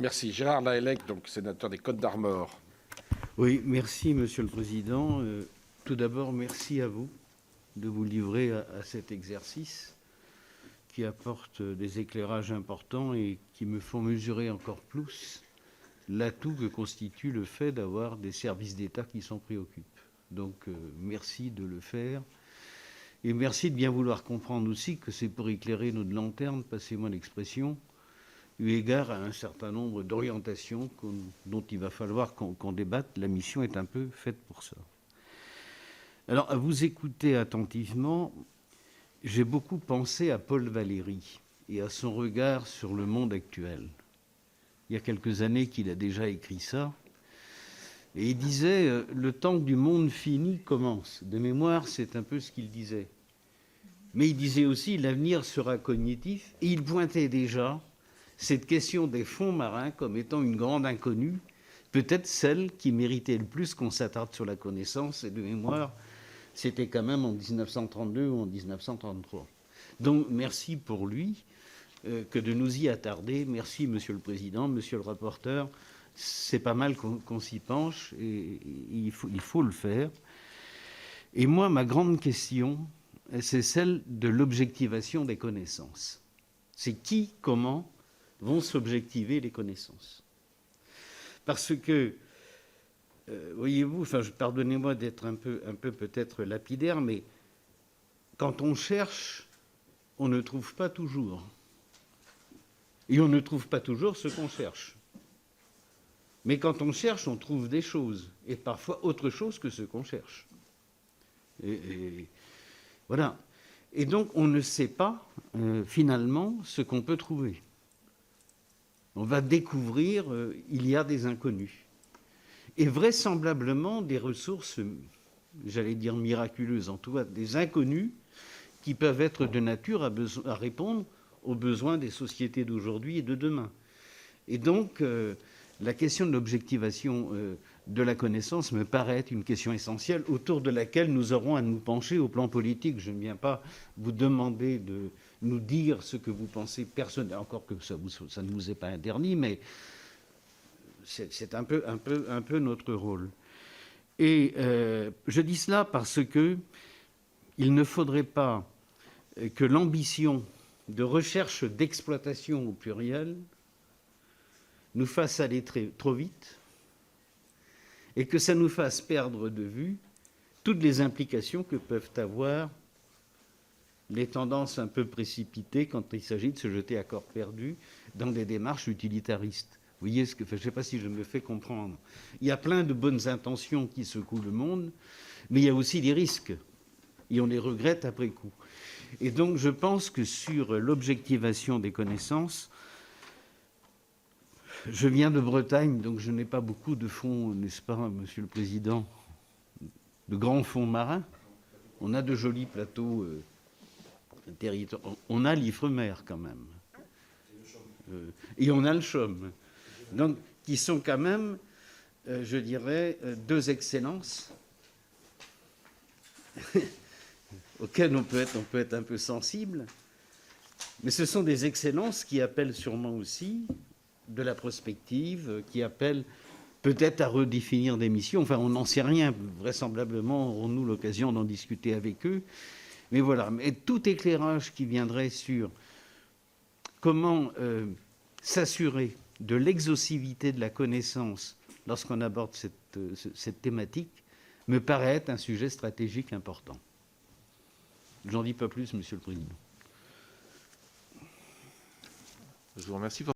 Merci. Gérard Lahellec, donc sénateur des Côtes-d'Armor. Oui, merci Monsieur le Président. Tout d'abord, merci à vous de vous livrer à cet exercice qui apporte des éclairages importants et qui me font mesurer encore plus l'atout que constitue le fait d'avoir des services d'État qui s'en préoccupent. Donc, merci de le faire. Et merci de bien vouloir comprendre aussi que c'est pour éclairer notre lanterne, passez-moi l'expression, eu égard à un certain nombre d'orientations dont il va falloir qu'on débatte. La mission est un peu faite pour ça. Alors, à vous écouter attentivement, j'ai beaucoup pensé à Paul Valéry et à son regard sur le monde actuel. Il y a quelques années qu'il a déjà écrit ça. Et il disait « Le temps du monde fini commence ». De mémoire, c'est un peu ce qu'il disait. Mais il disait aussi « L'avenir sera cognitif ». Et il pointait déjà cette question des fonds marins comme étant une grande inconnue, peut-être celle qui méritait le plus qu'on s'attarde sur la connaissance. Et de mémoire, c'était quand même en 1932 ou en 1933. Donc merci pour lui que de nous y attarder. Merci Monsieur le Président, Monsieur le rapporteur. C'est pas mal qu'on s'y penche et il faut le faire. Et moi, ma grande question, c'est celle de l'objectivation des connaissances. C'est qui, comment vont s'objectiver les connaissances. Parce que, voyez-vous, pardonnez-moi d'être un peu peut-être lapidaire, mais quand on cherche, on ne trouve pas toujours. Et on ne trouve pas toujours ce qu'on cherche. Mais quand on cherche, on trouve des choses, et parfois autre chose que ce qu'on cherche. Et voilà. Et donc, on ne sait pas, finalement, ce qu'on peut trouver. On va découvrir, il y a des inconnus. Et vraisemblablement, des ressources, j'allais dire miraculeuses, en tout cas, des inconnus qui peuvent être de nature à répondre aux besoins des sociétés d'aujourd'hui et de demain. Et donc, la question de l'objectivation de la connaissance me paraît être une question essentielle autour de laquelle nous aurons à nous pencher au plan politique. Je ne viens pas vous demander de nous dire ce que vous pensez personnellement, encore que ça ne vous est pas interdit, mais c'est un peu notre rôle. Et je dis cela parce que il ne faudrait pas que l'ambition de recherche d'exploitation au pluriel nous fasse aller trop vite et que ça nous fasse perdre de vue toutes les implications que peuvent avoir les tendances un peu précipitées quand il s'agit de se jeter à corps perdu dans des démarches utilitaristes. Vous voyez ce que je ne sais pas si je me fais comprendre. Il y a plein de bonnes intentions qui secouent le monde, mais il y a aussi des risques et on les regrette après coup. Et donc je pense que sur l'objectivation des connaissances, je viens de Bretagne, donc je n'ai pas beaucoup de fonds, n'est-ce pas, Monsieur le Président, de grands fonds marins. On a de jolis plateaux territoriaux. On a l'Ifremer quand même. Et on a le CHOM. Donc, qui sont quand même, je dirais, deux excellences auxquelles on peut être un peu sensible. Mais ce sont des excellences qui appellent sûrement aussi de la prospective, qui appellent peut-être à redéfinir des missions. Enfin, on n'en sait rien. Vraisemblablement, aurons-nous l'occasion d'en discuter avec eux. Mais voilà. Mais tout éclairage qui viendrait sur comment s'assurer de l'exhaustivité de la connaissance lorsqu'on aborde cette thématique me paraît être un sujet stratégique important. J'en dis pas plus, Monsieur le Président. Je vous remercie.